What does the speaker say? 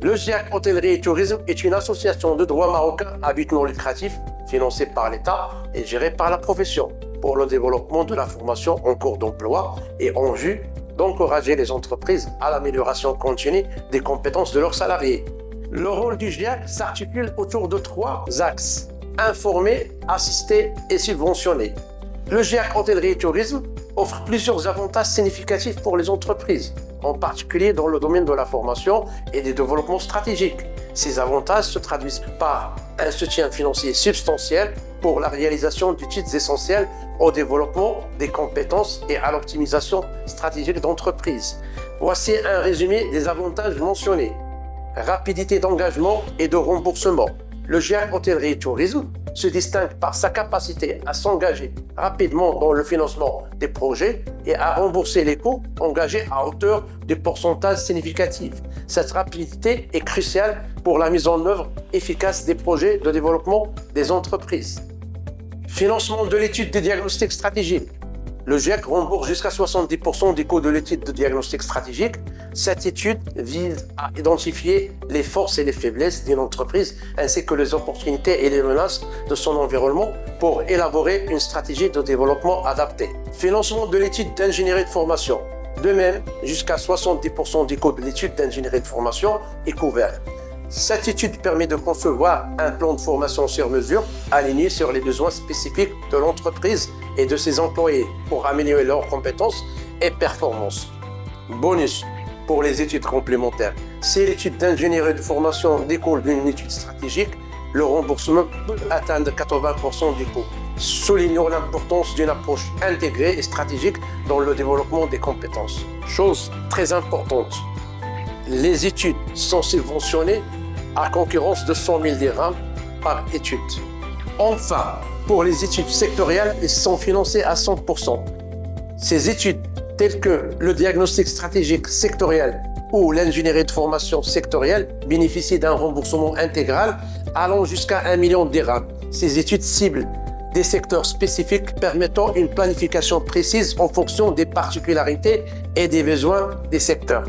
Le GIAC Hôtellerie et Tourisme est une association de droit marocain à but non lucratif, financée par l'État et gérée par la profession, pour le développement de la formation en cours d'emploi et en vue d'encourager les entreprises à l'amélioration continue des compétences de leurs salariés. Le rôle du GIAC s'articule autour de 3 axes: informer, assister et subventionner. Le GIAC Hôtellerie et Tourisme offre plusieurs avantages significatifs pour les entreprises, en particulier dans le domaine de la formation et des développements stratégiques. Ces avantages se traduisent par un soutien financier substantiel pour la réalisation d'études essentielles au développement des compétences et à l'optimisation stratégique d'entreprise. Voici un résumé des avantages mentionnés. Rapidité d'engagement et de remboursement. Le GIAC Hôtellerie et Tourisme se distingue par sa capacité à s'engager rapidement dans le financement des projets et à rembourser les coûts engagés à hauteur de pourcentages significatifs. Cette rapidité est cruciale pour la mise en œuvre efficace des projets de développement des entreprises. Financement de l'étude des diagnostics stratégiques. Le GIAC rembourse jusqu'à 70% des coûts de l'étude de diagnostic stratégique. Cette étude vise à identifier les forces et les faiblesses d'une entreprise ainsi que les opportunités et les menaces de son environnement pour élaborer une stratégie de développement adaptée. Financement de l'étude d'ingénierie de formation. De même, jusqu'à 70% des coûts de l'étude d'ingénierie de formation est couvert. Cette étude permet de concevoir un plan de formation sur mesure aligné sur les besoins spécifiques de l'entreprise et de ses employés pour améliorer leurs compétences et performances. Bonus pour les études complémentaires. Si l'étude d'ingénierie de formation découle d'une étude stratégique, le remboursement peut atteindre 80% du coût, soulignant l'importance d'une approche intégrée et stratégique dans le développement des compétences. Chose très importante, les études sont subventionnées à concurrence de 100 000 dirhams par étude. Enfin, pour les études sectorielles, elles sont financées à 100%. Ces études, telles que le diagnostic stratégique sectoriel ou l'ingénierie de formation sectorielle, bénéficient d'un remboursement intégral allant jusqu'à 1 million de dirhams. Ces études ciblent des secteurs spécifiques permettant une planification précise en fonction des particularités et des besoins des secteurs.